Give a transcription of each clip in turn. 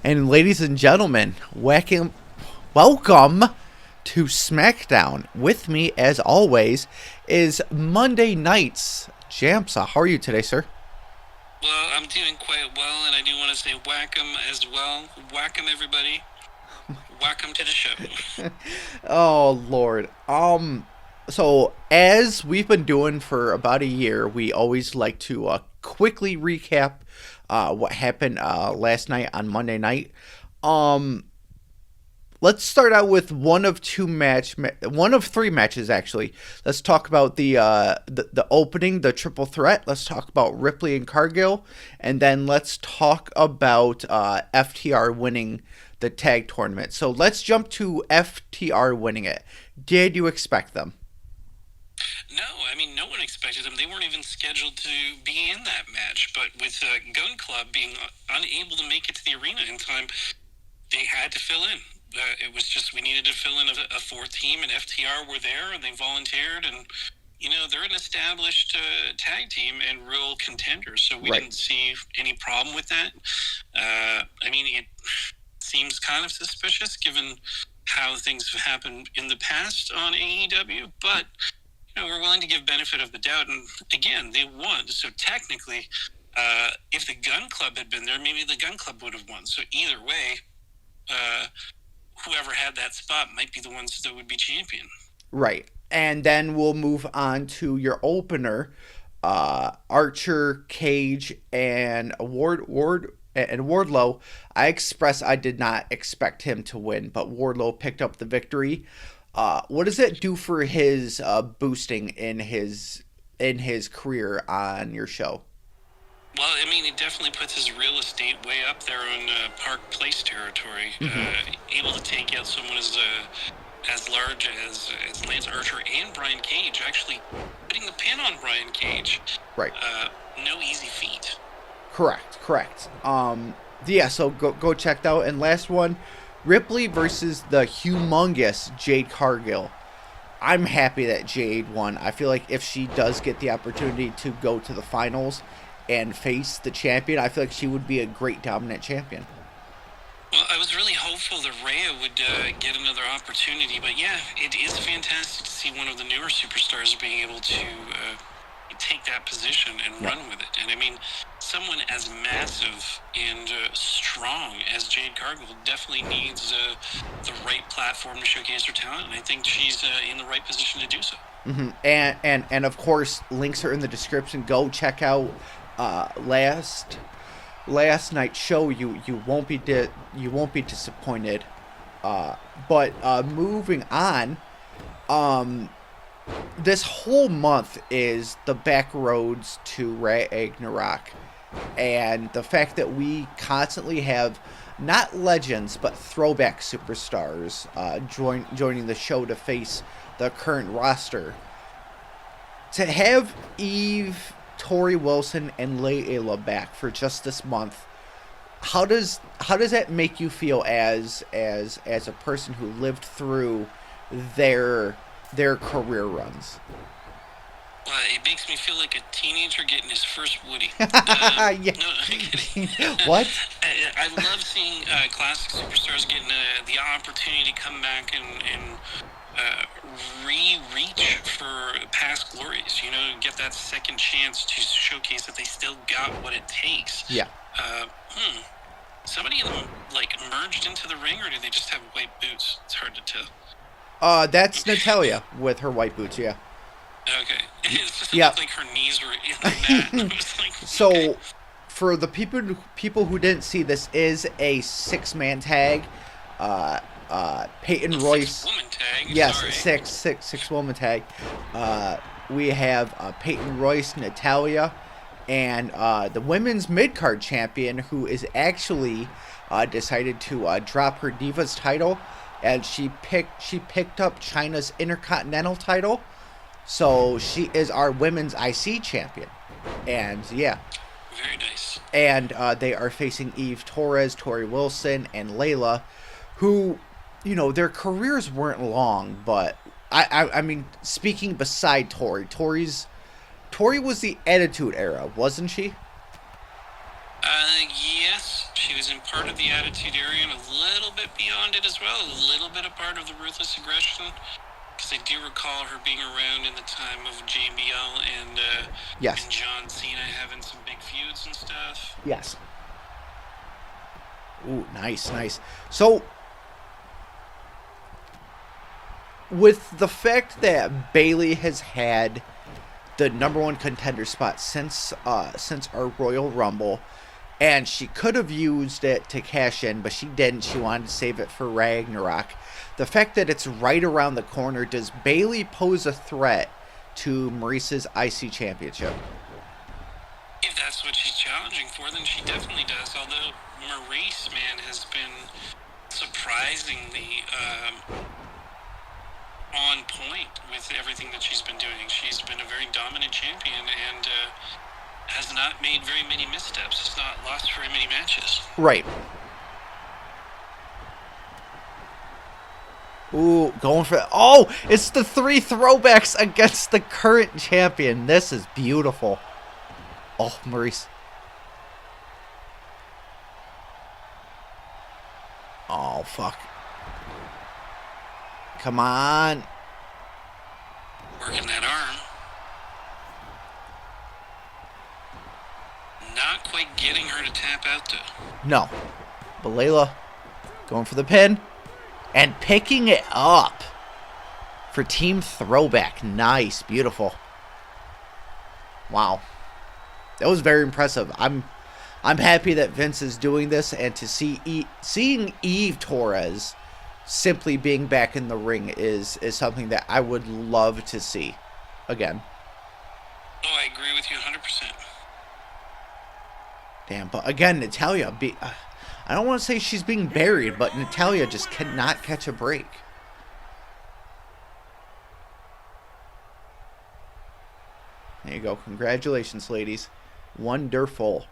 And ladies and gentlemen, welcome to SmackDown. With me, as always, is Monday night's JamSaw. How are you today, sir? Well, I'm doing quite well, and I do want to say whack-em as well. Whack-em, everybody. Welcome to the show. Oh, Lord. So, as we've been doing for about a year, we always like to quickly recap what happened last night on Monday night. Um, let's start out with one of three matches actually. Let's talk about the opening, the triple threat. Let's talk about Ripley and Cargill, and then let's talk about FTR winning the tag tournament. So let's jump to FTR winning it. Did you expect them? No, I mean, no one expected them. They weren't even scheduled to be in that match, but with Gun Club being unable to make it to the arena in time, they had to fill in. It was just we needed to fill in a fourth team, and FTR were there, and they volunteered, and they're an established tag team and real contenders, so we didn't see any problem with that. I mean, it seems kind of suspicious given how things have happened in the past on AEW, but we're willing to give benefit of the doubt, and again, they won, so technically, if the Gun Club had been there, maybe the Gun Club would have won. So either way, whoever had that spot might be the ones that would be champion. Right. And then we'll move on to your opener, Archer, Cage, and Wardlow. I did not expect him to win, but Wardlow picked up the victory. What does it do for his boosting in his career on your show? Well, I mean, it definitely puts his real estate way up there on Park Place territory. Able to take out someone as large as Lance Archer and Brian Cage, actually putting the pin on Brian Cage. Right. No easy feat. Correct. Yeah, so go check that out. And last one, Ripley versus the humongous Jade Cargill. I'm happy that Jade won. I feel like if she does get the opportunity to go to the finals and face the champion, I feel like she would be a great dominant champion. Well, I was really hopeful that Rhea would get another opportunity, but yeah, it is fantastic to see one of the newer superstars being able to take that position and run with it. And I mean, someone as massive and strong as Jade Cargill definitely needs the right platform to showcase her talent, and I think she's in the right position to do so. Mm-hmm. And of course, links are in the description. Go check out last night's show. You won't be disappointed. But moving on, this whole month is the back roads to Ragnarok, and the fact that we constantly have not legends but throwback superstars joining the show to face the current roster. To have Eve, Tori Wilson, and Layla back for just this month, how does that make you feel as a person who lived through their career runs? It makes me feel like a teenager getting his first Woody. Yeah. No, I'm kidding. What? I love seeing classic superstars getting the opportunity to come back and reach for past glories. Get that second chance to showcase that they still got what it takes. Yeah. So many of them merged into the ring, or do they just have white boots? It's hard to tell. That's Natalia with her white boots. Yeah. Okay. It just looked like her knees were in the mat. So, okay. For the people who didn't see, this is a 6-man tag. Peyton Royce. 6-woman tag. Yes, Sorry. six woman tag. We have Peyton Royce, Natalia, and the women's mid-card champion, who is actually decided to drop her Divas title, and she picked up China's Intercontinental title. So she is our women's IC champion. And yeah. Very nice. And they are facing Eve Torres, Tori Wilson, and Layla, who, their careers weren't long, but I mean, speaking beside Tori was the Attitude Era, wasn't she? Yes, she was She's in part of the Attitude Era and a little bit beyond it as well. A little bit a part of the Ruthless Aggression. Because I do recall her being around in the time of JBL Yes. and John Cena having some big feuds and stuff. Yes. Ooh, nice, nice. So, with the fact that Bayley has had the number one contender spot since our Royal Rumble, and she could have used it to cash in, but she didn't. She wanted to save it for Ragnarok. The fact that it's right around the corner, does Bayley pose a threat to Maurice's IC Championship? If that's what she's challenging for, then she definitely does. Although Maurice, man, has been surprisingly on point with everything that she's been doing. She's been a very dominant champion and has not made very many missteps. Has not lost very many matches. Right. Ooh, going for it. Oh, it's the 3 throwbacks against the current champion. This is beautiful. Oh, Maurice. Oh, fuck. Come on. Working that arm. Not quite getting her to tap out, though. No. But Layla going for the pin. And picking it up for Team Throwback. Nice. Beautiful. Wow. That was very impressive. I'm happy that Vince is doing this, and to seeing Eve Torres simply being back in the ring is something that I would love to see again. Oh, I agree with you 100%. Damn, but again, Natalya, I don't want to say she's being buried, but Natalya just cannot catch a break. There you go. Congratulations, ladies. Wonderful.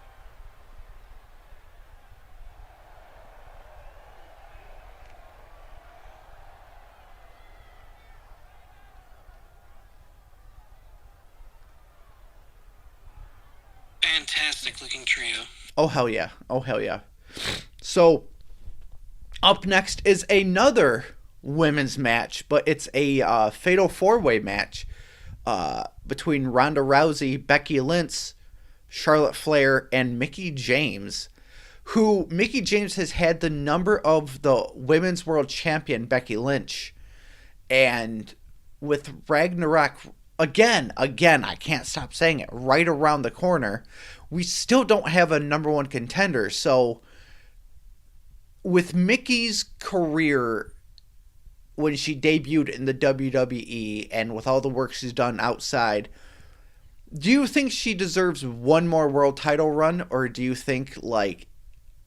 Fantastic looking trio. Oh, hell yeah. Oh, hell yeah. So, up next is another women's match, but it's a fatal 4-way match between Ronda Rousey, Becky Lynch, Charlotte Flair, and Mickie James, who Mickie James has had the number of the Women's World Champion, Becky Lynch, and with Ragnarok, again, I can't stop saying it, right around the corner, we still don't have a number one contender. So with Mickey's career when she debuted in the WWE and with all the work she's done outside, do you think she deserves one more world title run, or do you think like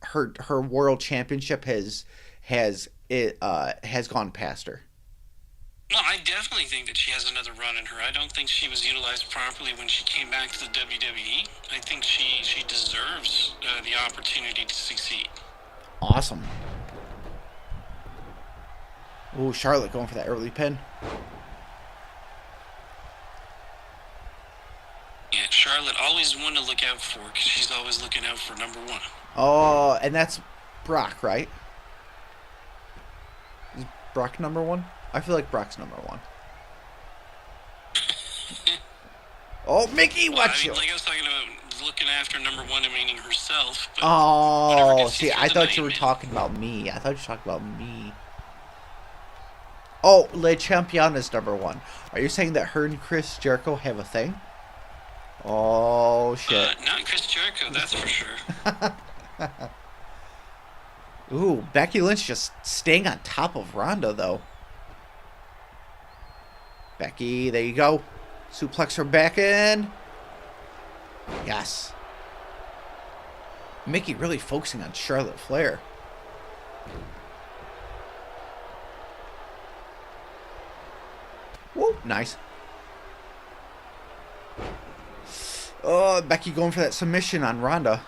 her world championship has gone past her? No, I definitely think that she has another run in her. I don't think she was utilized properly when she came back to the WWE. I think she deserves the opportunity to succeed. Awesome. Ooh, Charlotte going for that early pin. Yeah, Charlotte, always one to look out for, because she's always looking out for number one. Oh, and that's Brock, right? Is Brock number one? I feel like Brock's number one. Oh, Mickey, watch you. Like I was talking about looking after number one, meaning herself. But oh, see, I thought you were talking about me. I thought you were talking about me. Oh, Le Champion is number one. Are you saying that her and Chris Jericho have a thing? Oh, shit. Not Chris Jericho, that's for sure. Ooh, Becky Lynch just staying on top of Ronda, though. Becky, there you go. Suplex her back in. Yes. Mickey really focusing on Charlotte Flair. Whoa, nice. Oh, Becky going for that submission on Ronda.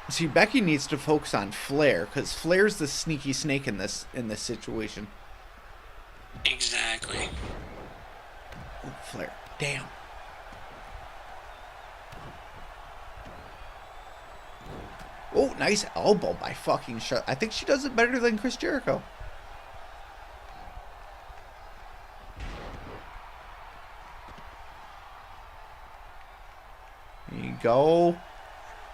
See, Becky needs to focus on Flair, because Flair's the sneaky snake in this situation. Exactly. Oh, Flair. Damn. Oh, nice elbow by fucking Charlotte. I think she does it better than Chris Jericho. There you go.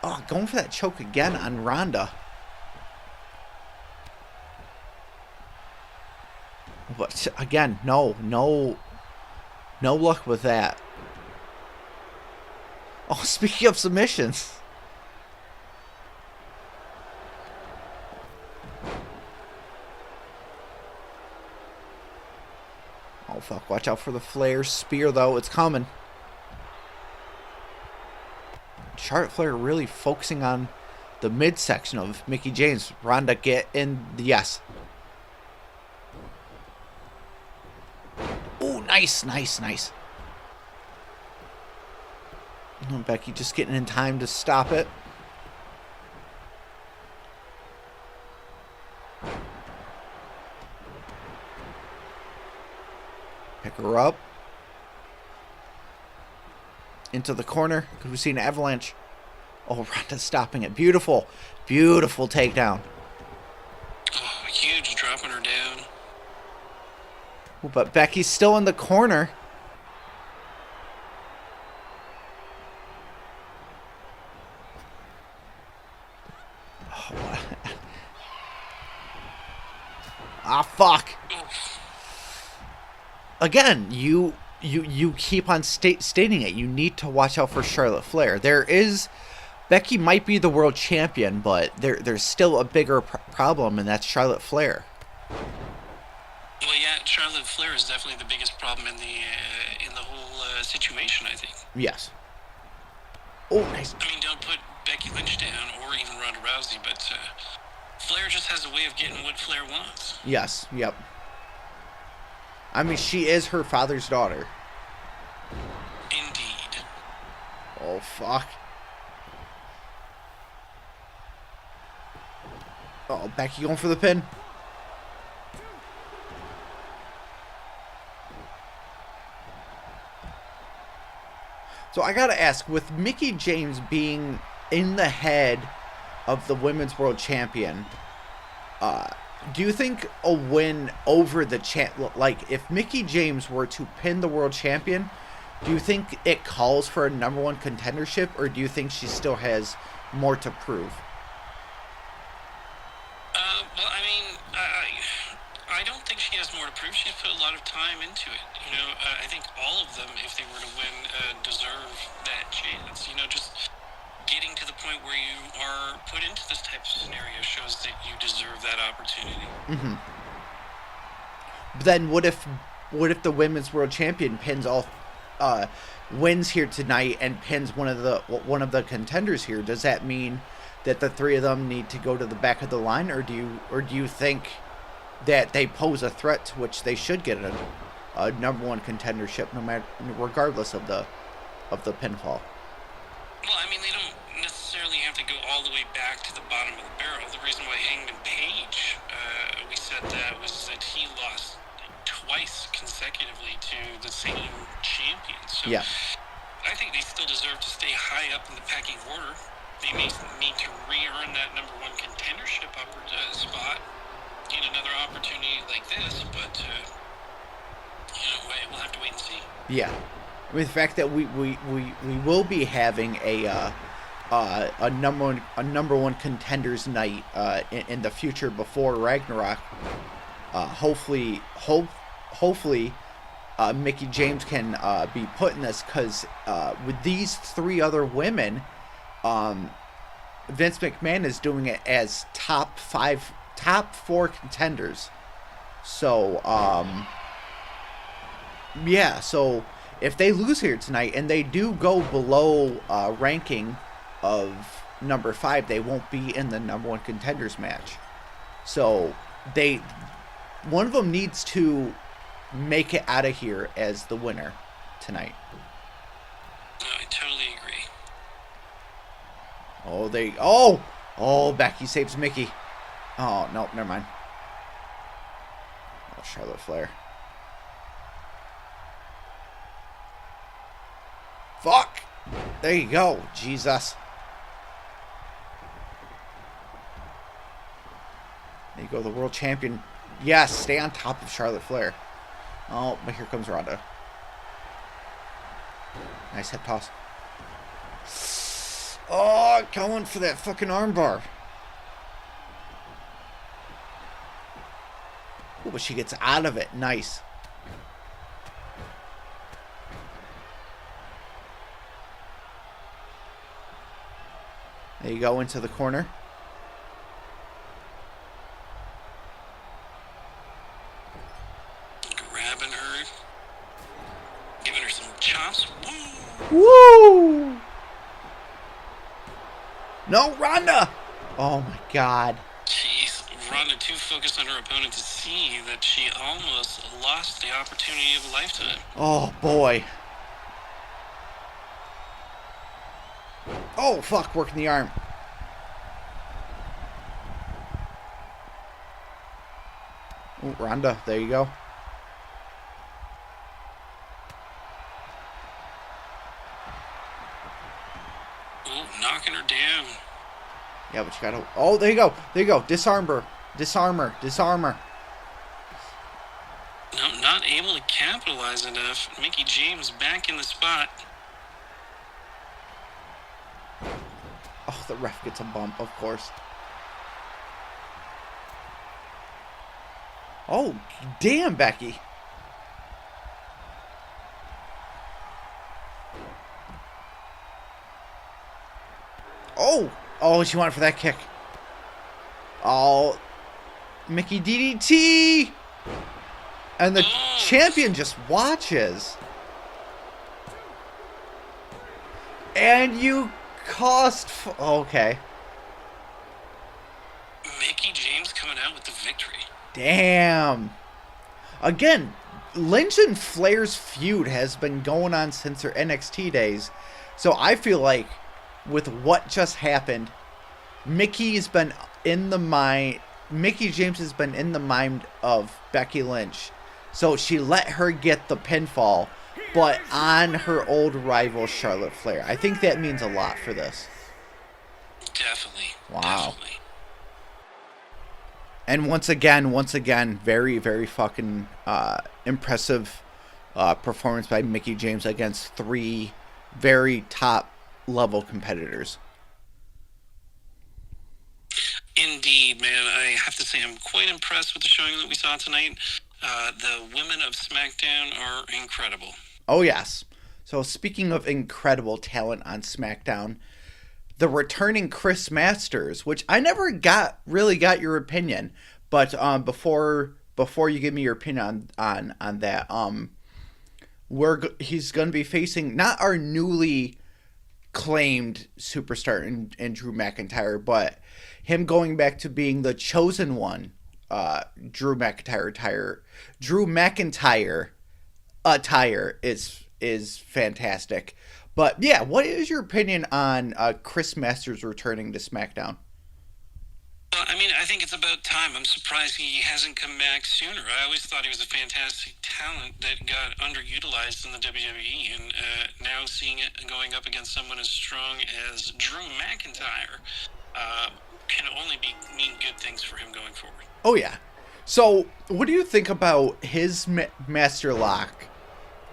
Oh, going for that choke again on Ronda. But again, no luck with that. Oh, speaking of submissions. Oh, fuck. Watch out for the Flair spear, though. It's coming. Charlotte Flair really focusing on the midsection of Mickie James. Ronda, get in. Yes. Oh, nice. Oh, Becky just getting in time to stop it. Pick her up. Into the corner. Could we see an avalanche? Oh, Ronda's stopping it. Beautiful takedown. Oh, huge dropping her down. Ooh, but Becky's still in the corner. Oh. Ah, fuck. Again, you keep on stating it. You need to watch out for Charlotte Flair. Becky might be the world champion, but there's still a bigger problem, and that's Charlotte Flair. Well, yeah, Charlotte Flair is definitely the biggest problem in the whole situation, I think. Yes. Oh, nice. I mean, don't put Becky Lynch down or even Ronda Rousey, but Flair just has a way of getting what Flair wants. Yes. Yep. I mean, she is her father's daughter. Indeed. Oh, fuck. Oh, Becky going for the pin. So I gotta ask, with Mickie James being in the head of the Women's World Champion, do you think a win over the champ, like if Mickie James were to pin the World Champion, do you think it calls for a #1 contendership, or do you think she still has more to prove? Well, I mean, I don't think she has more to prove. She's put a lot of time into it. You know, I think all of them, if they were to win, deserve that chance. You know, just getting to the point where you are put into this type of scenario shows that you deserve that opportunity. Mm-hmm. But then what if the Women's World Champion pins all, wins here tonight and pins one of the contenders here? Does that mean that the three of them need to go to the back of the line, or do you think that they pose a threat to which they should get a #1 contendership, no matter, regardless of the pinfall? Well, I mean, they don't necessarily have to go all the way back to the bottom of the barrel. The reason why Hangman Page, we said that, was that he lost twice consecutively to the same champion. So Yeah. I think they still deserve to stay high up in the pecking order. They may need to re-earn that #1 contendership spot in another opportunity like this, but we'll have to wait and see. Yeah. I mean, the fact that we will be having a #1 contenders night in the future before Ragnarok. Hopefully, Mickie James can be put in this, because with these three other women, Vince McMahon is doing it as top 4 contenders. So yeah. So if they lose here tonight and they do go below ranking of number 5, they won't be in the #1 contenders match. So one of them needs to make it out of here as the winner tonight. I totally agree. Becky saves Mickie. Oh, no, never mind. Oh, Charlotte Flair. There you go. Jesus. There you go, the world champion. Yes, stay on top of Charlotte Flair. Oh, but here comes Ronda. Nice hip toss. Oh, going for that fucking armbar. Ooh, but she gets out of it. Nice. There you go, into the corner. Grabbing her. Giving her some chops. Woo! Woo! No, Ronda! Oh my god. Jeez, Ronda too focused on her opponent to see that she almost lost the opportunity of a lifetime. Oh boy. Oh fuck, working the arm. Ooh, Ronda, there you go. Ooh, knocking her down. Yeah, but you gotta... Oh, there you go. There you go. Disarm her. Disarm her. Disarm her. No, not able to capitalize enough. Mickie James back in the spot. Oh, the ref gets a bump, of course. Oh, damn, Becky. Oh. Oh, she went for that kick. Oh. Mickey DDT. And the champion just watches. And you cost... Okay. Mickie James coming out with the victory. Damn. Again, Lynch and Flair's feud has been going on since their NXT days. So I feel like with what just happened, Mickie James has been in the mind of Becky Lynch. So she let her get the pinfall, but on her old rival Charlotte Flair. I think that means a lot for this. Definitely. Wow. Definitely. And once again, very, very fucking impressive performance by Mickie James against three very top level competitors. Indeed, man. I have to say I'm quite impressed with the showing that we saw tonight. The women of SmackDown are incredible. Oh, yes. So speaking of incredible talent on SmackDown, the returning Chris Masters, which I never really got your opinion, but before you give me your opinion on that, he's going to be facing not our newly claimed superstar in Drew McIntyre, but him going back to being the chosen one. Drew McIntyre attire is fantastic. But yeah, what is your opinion on Chris Masters returning to SmackDown? Well, I mean, I think it's about time. I'm surprised he hasn't come back sooner. I always thought he was a fantastic talent that got underutilized in the WWE, and now seeing it going up against someone as strong as Drew McIntyre can only mean good things for him going forward. Oh yeah. So, what do you think about his Master Lock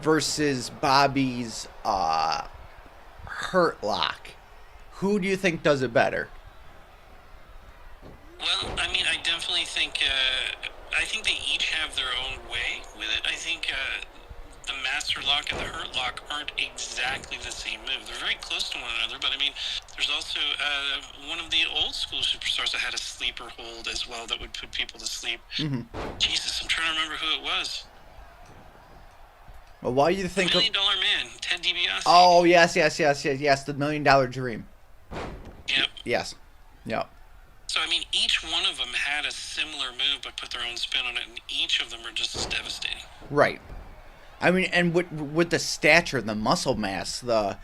versus Bobby's Hurt Lock? Who do you think does it better? Well, I mean, I definitely think they each have their own way with it. I think the Master Lock and the Hurt Lock aren't exactly the same move. They're very close to one another, but I mean, there's also one of the old school superstars that had a sleeper hold as well that would put people to sleep. Mm-hmm. Jesus, I'm trying to remember who it was. Well, why do you think $1 Million Man, Ted DiBiase. Oh, yes, the $1 Million Dream. Yep. Yes. Yep. So, I mean, each one of them had a similar move but put their own spin on it, and each of them are just as devastating. Right. I mean, and with the stature, the muscle mass, the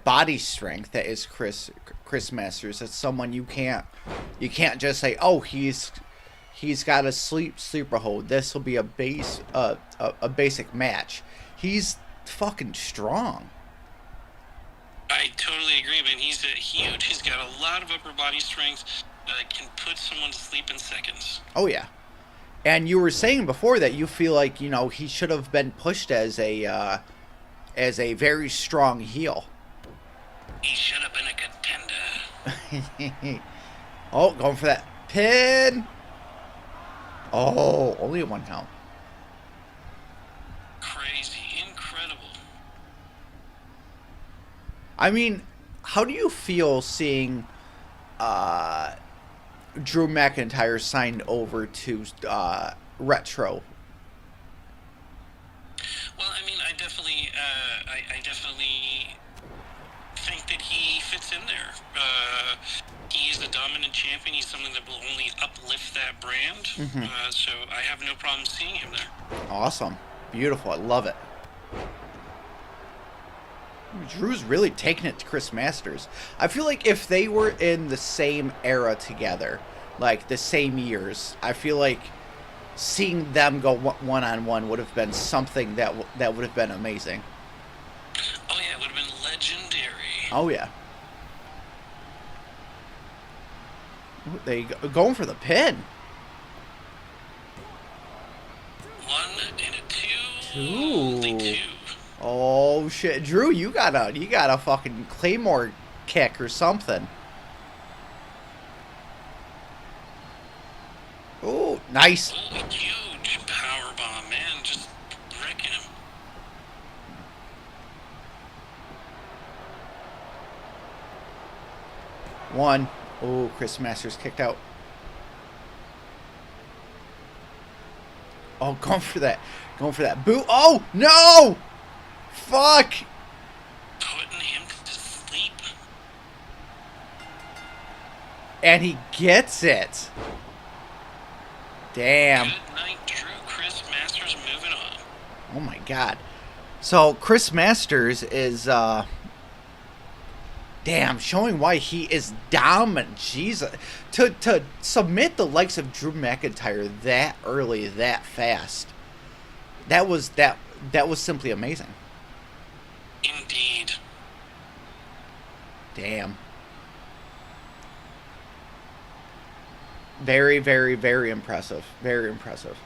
body strength that is Chris Masters, it's someone you can't just say, oh, he's got a sleeper hold. This will be a basic match. He's fucking strong. I I totally agree, man. He's huge. He's got a lot of upper body strength. Can put someone to sleep in seconds. Oh yeah. And you were saying before that you feel like, he should have been pushed as a very strong heel. He should have been a contender. Oh, going for that pin. Oh, only a 1 count. Crazy. Incredible. I mean, how do you feel seeing Drew McIntyre signed over to Retro? Well, I mean, I definitely think that he fits in there. He is a dominant champion. He's someone that will only uplift that brand. Mm-hmm. So I have no problem seeing him there. Awesome. Beautiful. I love it. Drew's really taking it to Chris Masters. I feel like if they were in the same era together, like the same years, I feel like seeing them go one-on-one would have been something that would have been amazing. Oh, yeah, it would have been legendary. Oh, yeah. They going for the pin. 1 and a 2. Two. Only 2. Oh shit, Drew, you got a fucking Claymore kick or something. Oh, nice. Oh, huge power bomb, man. Just wrecking him. One. Oh, Chris Masters kicked out. Oh, going for that boot. Oh, no! Fuck! Putting him to sleep. And he gets it. Damn. Good night, Drew. Chris Masters moving on. Oh my god. So Chris Masters is showing why he is dominant. Jesus. To submit the likes of Drew McIntyre that early, that fast. That was simply amazing. Indeed. Damn. Very, very, very impressive. Very impressive.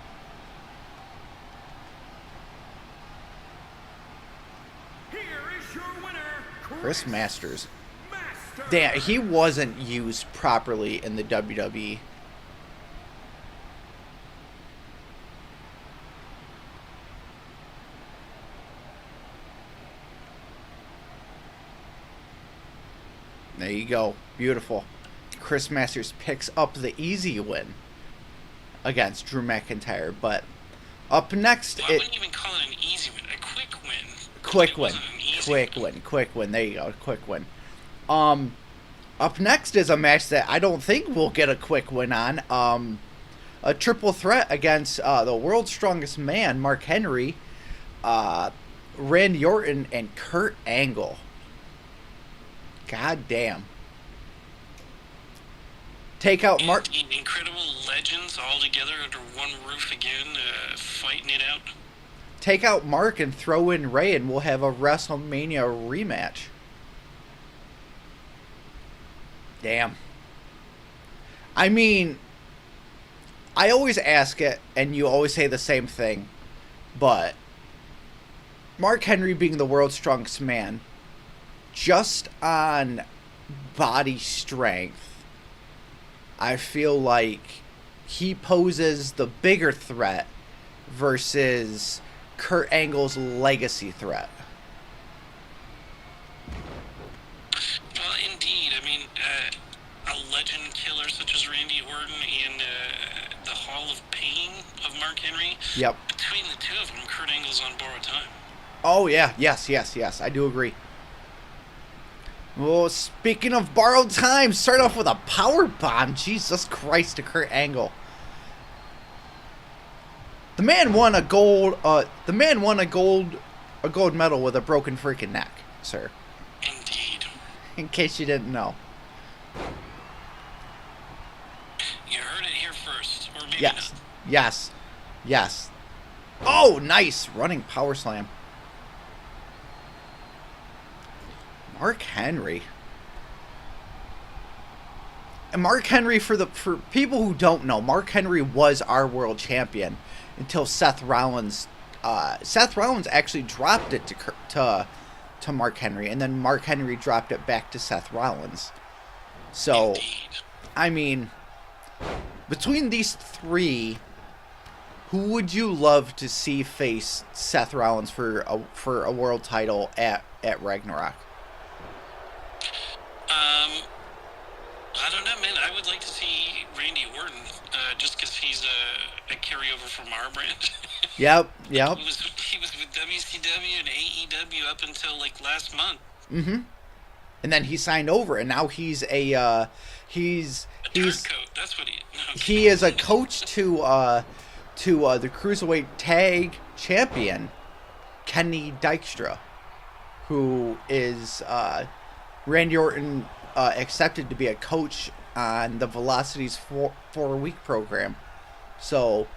Here is your winner, Chris Masters. Damn, he wasn't used properly in the WWE. There you go. Beautiful. Chris Masters picks up the easy win against Drew McIntyre. But up next... Well, I wouldn't even call it an easy win. A quick win. Quick win. It wasn't an easy Quick win. Quick win. There you go. Quick win. Up next is a match that I don't think we'll get a quick win on. A triple threat against the world's strongest man, Mark Henry, Randy Orton, and Kurt Angle. God damn. Take out Mark. Incredible legends all together under one roof again, fighting it out. Take out Mark and throw in Ray, and we'll have a WrestleMania rematch. Damn. I mean, I always ask it, and you always say the same thing, but Mark Henry being the world's strongest man, just on body strength, I feel like he poses the bigger threat versus Kurt Angle's legacy threat. Well, indeed. I mean, a legend killer such as Randy Orton and the Hall of Pain of Mark Henry. Yep. Between the two of them, Kurt Angle's on borrowed time. Oh, yeah. Yes. I do agree. Well, speaking of borrowed time, start off with a power bomb. Jesus Christ, to Kurt Angle. The man won a gold. A gold medal with a broken freaking neck, sir. Indeed. In case you didn't know. You heard it here first, or maybe Yes. not. Yes. Oh, nice running power slam. Mark Henry. And Mark Henry, for people who don't know, Mark Henry was our world champion until Seth Rollins. Seth Rollins actually dropped it to Mark Henry, and then Mark Henry dropped it back to Seth Rollins. So, Indeed. I mean, between these three, who would you love to see face Seth Rollins for a world title at Ragnarok? I don't know, man. I would like to see Randy Orton, just because he's a carryover from our brand. Yep. He was with WCW and AEW up until like last month. Mm-hmm. And then he signed over, and now he's a he's Turncoat. That's what he. No, he is a coach to the Cruiserweight Tag Champion, Kenny Dykstra, who is Randy Orton accepted to be a coach on the Velocity's 4-week program. So,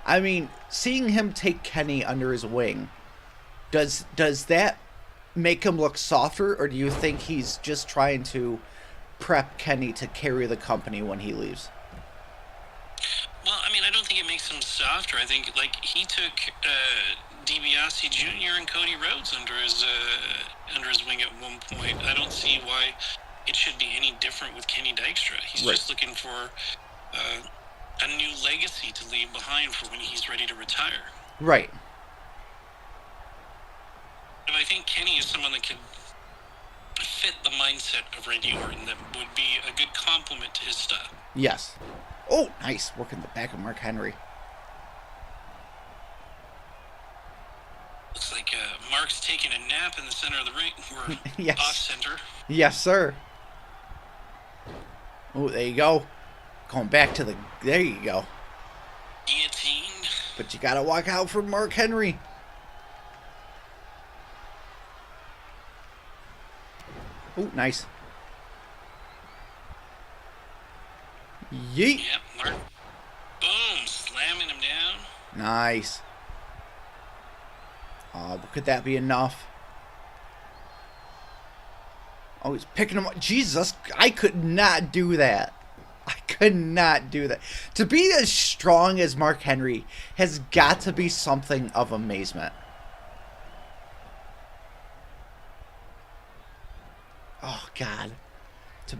I mean, seeing him take Kenny under his wing, does that make him look softer, or do you think he's just trying to prep Kenny to carry the company when he leaves? Well, I mean, I don't think it makes him softer. I think, like, he took DiBiase Jr. and Cody Rhodes under his wing at one point. I don't see why it should be any different with Kenny Dykstra. He's Right. just looking for a new legacy to leave behind for when he's ready to retire. Right. And I think Kenny is someone that could fit the mindset of Randy Orton that would be a good complement to his style. Yes. Oh, nice. Working the back of Mark Henry. Looks like Mark's taking a nap in the center of the ring. We're Yes. off center. Yes, sir. Oh, there you go. Going back to the... There you go. Guillotine. But you gotta walk out from Mark Henry. Oh, nice. Yeet. Yep, Mark. Boom, slamming him down. Nice. Oh, but could that be enough? Oh, he's picking him up. Jesus, I could not do that. I could not do that. To be as strong as Mark Henry has got to be something of amazement. Oh God, to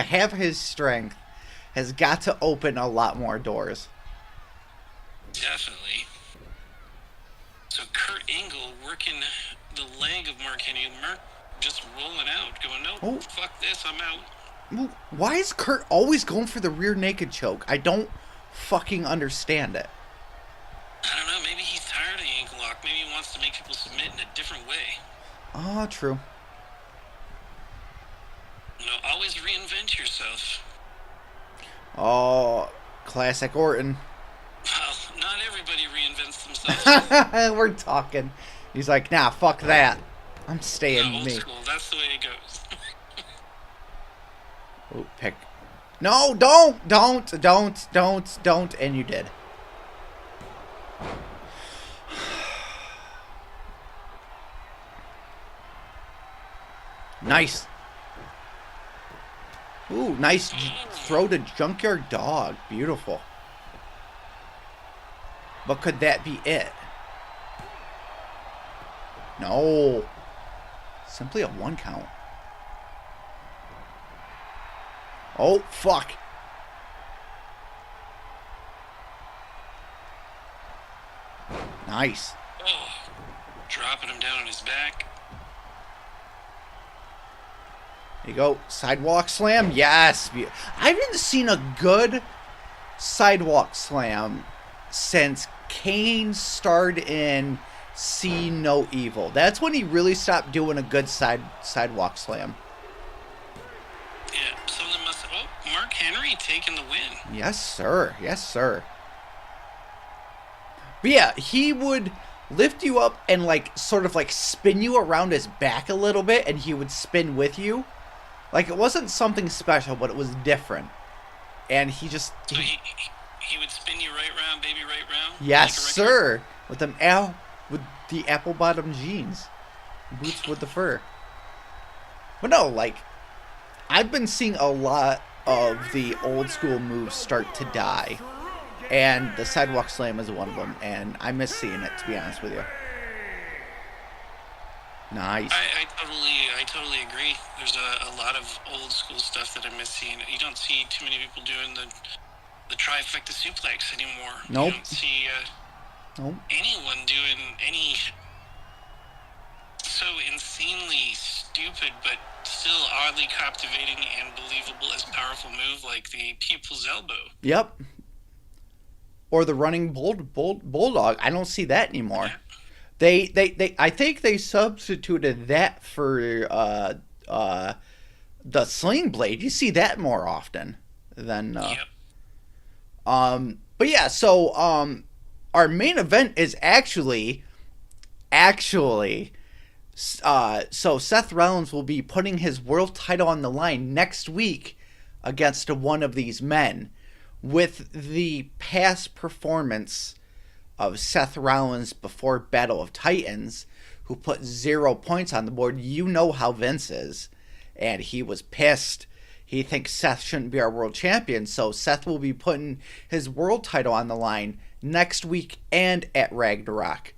have his strength has got to open a lot more doors. Definitely. So Kurt Angle working the leg of Mark Henry, and Mark just rolling out, going, no, Oh. fuck this, I'm out. Why is Kurt always going for the rear naked choke? I don't fucking understand it. I don't know, maybe he's tired of the ankle lock. Maybe he wants to make people submit in a different way. Oh, true. You know, always reinvent yourself. Oh, classic Orton. Well, not everybody reinvents themselves. We're talking. He's like, nah, fuck that. I'm No, staying old me. school, that's the way it goes. Oh, pick. No, don't, and you did. Nice. Ooh, nice throw to Junkyard Dog. Beautiful. But could that be it? No. Simply a 1 count. Oh, fuck. Nice. Oh, dropping him down on his back. There you go. Sidewalk slam. Yes. I haven't seen a good sidewalk slam since Kane starred in See No Evil. That's when he really stopped doing a good sidewalk slam. Yeah, something must have... Oh, Mark Henry taking the win. Yes, sir. Yes, sir. But yeah, he would lift you up and like sort of like spin you around his back a little bit, and he would spin with you. Like, it wasn't something special, but it was different. And he just... So he would spin you right round, baby, right round? Yes, like a record? sir. With the apple bottom jeans. Boots with the fur. But no, like, I've been seeing a lot of the old school moves start to die. And the sidewalk slam is one of them. And I miss seeing it, to be honest with you. Nice. I totally agree. There's a lot of old school stuff that I miss seeing. You don't see too many people doing the trifecta suplex anymore. Nope. You don't see anyone doing any so insanely stupid but still oddly captivating and believable as powerful move like the people's elbow. Yep. Or the running bulldog. I don't see that anymore. Yeah. They I think they substituted that for the sling blade. You see that more often than Yep. But yeah, so our main event is actually so Seth Rollins will be putting his world title on the line next week against one of these men. With the past performance of Seth Rollins before Battle of Titans, who put 0 points on the board, you know how Vince is. And he was pissed. He thinks Seth shouldn't be our world champion, so Seth will be putting his world title on the line next week and at Ragnarok.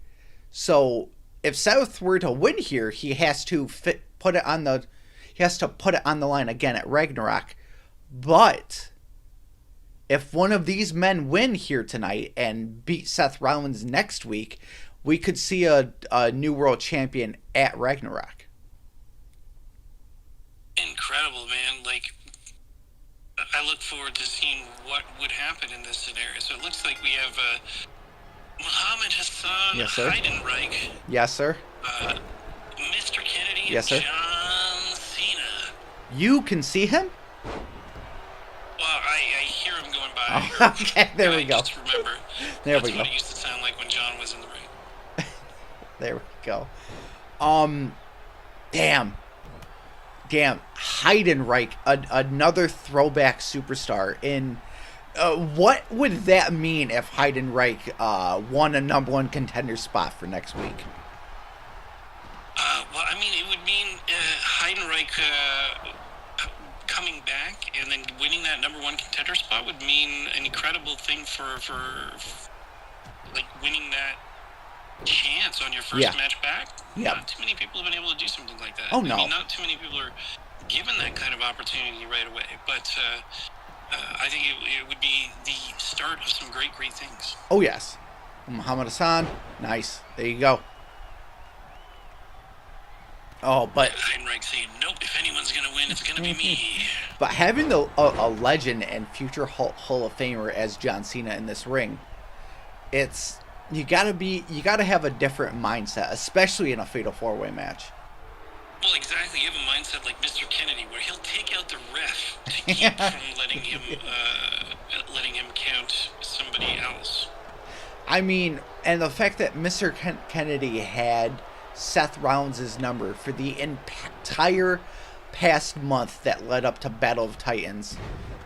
So if Seth were to win here, he has to put it on the line again at Ragnarok. But if one of these men win here tonight and beat Seth Rollins next week, we could see a new world champion at Ragnarok. Incredible, man. Like, I look forward to seeing what would happen in this scenario. So it looks like we have Muhammad Hassan Yes, sir. Heidenreich, Yes, sir. Mr. Kennedy, Yes, and sir. John Cena. You can see him? Well, I hear him going by. Oh, okay, there we go. I just remember. There That's we what go. it used to sound like when John was in the ring. There we go. Damn, Heidenreich, another throwback superstar. In what would that mean if Heidenreich won a number one contender spot for next week? Well, I mean, it would mean Heidenreich coming back and then winning that number one contender spot would mean an incredible thing for like winning that chance on your first match back. Yeah. Not too many people have been able to do something like that. Oh, no. I mean, not too many people are given that kind of opportunity right away. But I think it would be the start of some great things. Oh, yes. Muhammad Hassan. Nice. There you go. Oh, but Heidenreich saying, nope, if anyone's going to win, it's going to be me. But having a legend and future Hall of Famer as John Cena in this ring, you gotta have a different mindset, especially in a fatal 4-way match. Well, exactly. You have a mindset like Mr. Kennedy, where he'll take out the ref to keep from letting him count somebody else. I mean, and the fact that Mr. Kennedy had Seth Rollins' number for the entire past month that led up to Battle of Titans,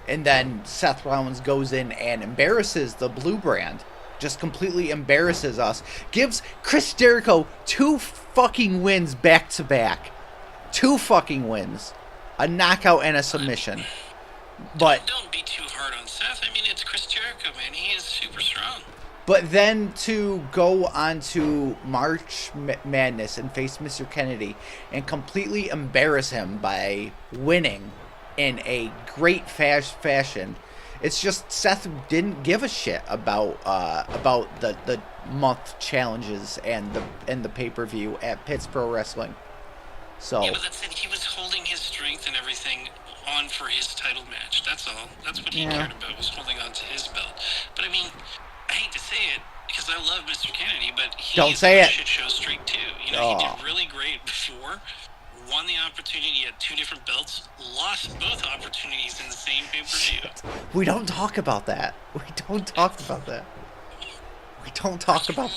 and then Seth Rollins goes in and embarrasses the Blue Brand, just completely embarrasses us, gives Chris Jericho 2 fucking wins back to back. 2 fucking wins. A knockout and a submission. But don't be too hard on Seth. I mean, it's Chris Jericho, man. He is super strong. But then to go on to March Madness and face Mr. Kennedy and completely embarrass him by winning in a great fashion. It's just Seth didn't give a shit about the month challenges and the pay-per-view at Pitts Pro Wrestling. So yeah, but that's it. He was holding his strength and everything on for his title match. That's all. That's what he cared about, was holding on to his belt. But I mean, I hate to say it because I love Mr. Kennedy, but he's Don't say on a it. shit show streak too. You know, he did really great before, won the opportunity at 2 different belts, lost both opportunities in the same pay-per-view. we don't talk about that. We don't talk about that. We don't talk about.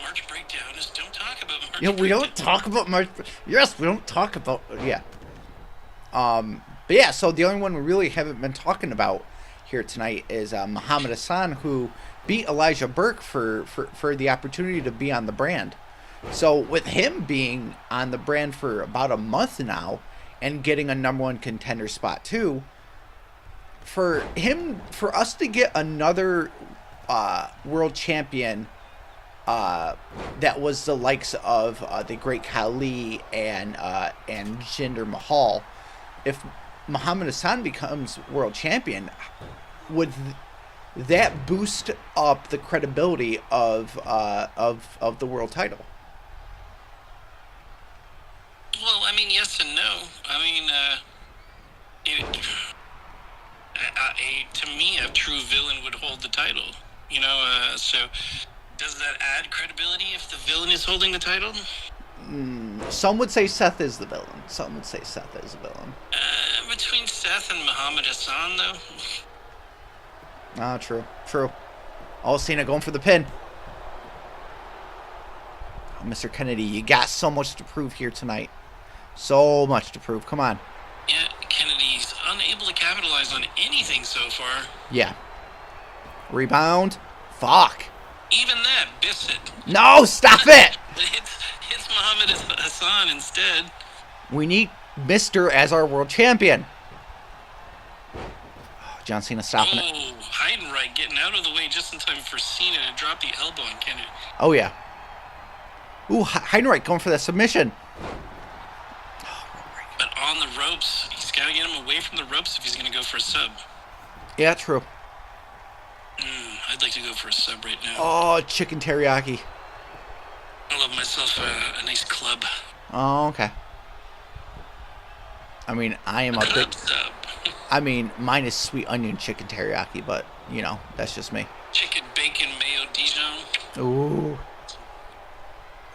March Breakdown is don't talk about March. Yeah, we don't talk about March. Yes, we don't talk about. Yeah. But yeah, so the only one we really haven't been talking about here tonight is Muhammad Hassan, who beat Elijah Burke for the opportunity to be on the brand. So with him being on the brand for about a month now and getting a number one contender spot too, for us to get another world champion that was the likes of the great Khali and Jinder Mahal, if Muhammad Hassan becomes world champion, would that boost up the credibility of the world title? Well, I mean, yes and no. I mean, to me, a true villain would hold the title. You know, so does that add credibility if the villain is holding the title? Some would say Seth is the villain. Some would say Seth is the villain. Between Seth and Muhammad Hassan, though. Ah, true. Oh, Cena going for the pin. Oh, Mr. Kennedy, you got so much to prove here tonight. So much to prove. Come on. Yeah, Kennedy's unable to capitalize on anything so far. Yeah. Rebound. Fuck. Even that, biffs it. No, stop it! It's Muhammad Hassan instead. We need Mr. as our world champion. Oh, John Cena stopping it. Oh, Heidenreich getting out of the way just in time for Cena to drop the elbow on Kennedy. Oh, yeah. Ooh, Heidenreich going for that submission. But on the ropes, he's got to get him away from the ropes if he's going to go for a sub. Yeah, true. I'd like to go for a sub right now. Oh, chicken teriyaki. I love myself a nice club. Oh, okay. I mean, I am a big... sub. I mean, mine is sweet onion chicken teriyaki, but, you know, that's just me. Chicken, bacon, mayo, Dijon. Ooh.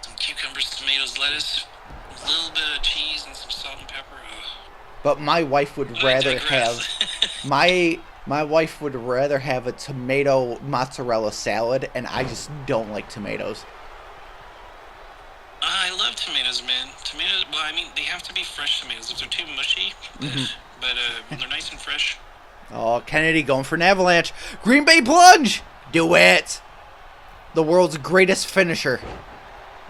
Some cucumbers, tomatoes, lettuce. A little bit of cheese and some salt and pepper. But my wife would rather have... My wife would rather have a tomato mozzarella salad, and I just don't like tomatoes. I love tomatoes, man. Tomatoes, well, I mean, they have to be fresh tomatoes. If they're too mushy, but they're nice and fresh. Oh, Kennedy going for an avalanche. Green Bay plunge! Do it! The world's greatest finisher.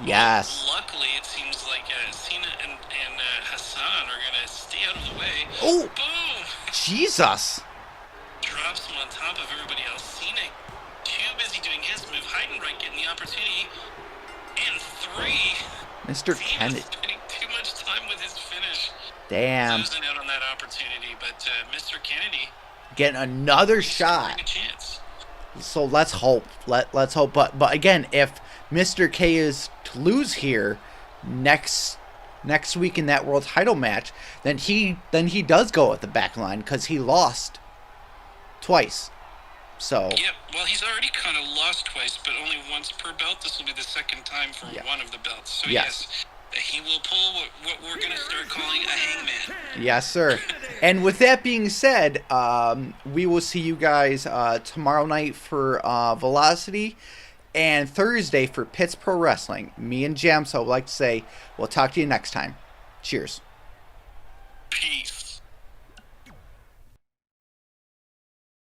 Yes. Luckily, it seems like Cena and Hassan are going to stay out of the way. Oh! Boom! Jesus! Drops him on top of everybody else. Cena too busy doing his move. Heidenreich getting the opportunity. And 3. Mr. Cena Kennedy. spending too much time with his finish. Damn. Losing out on that opportunity, but Mr. Kennedy Getting another shot. a chance. So let's hope. Let's hope. But again, if Mr. K is to lose here next week in that world title match, then he does go at the back line because he lost twice. So Yep, well, he's already kind of lost twice, but only once per belt. This will be the second time for one of the belts. So Yes. he will pull what we're going to start calling a hangman. yes, sir. And with that being said, we will see you guys tomorrow night for Velocity and Thursday for Pitts Pro Wrestling. Me and JamSaw would like to say we'll talk to you next time. Cheers. Peace.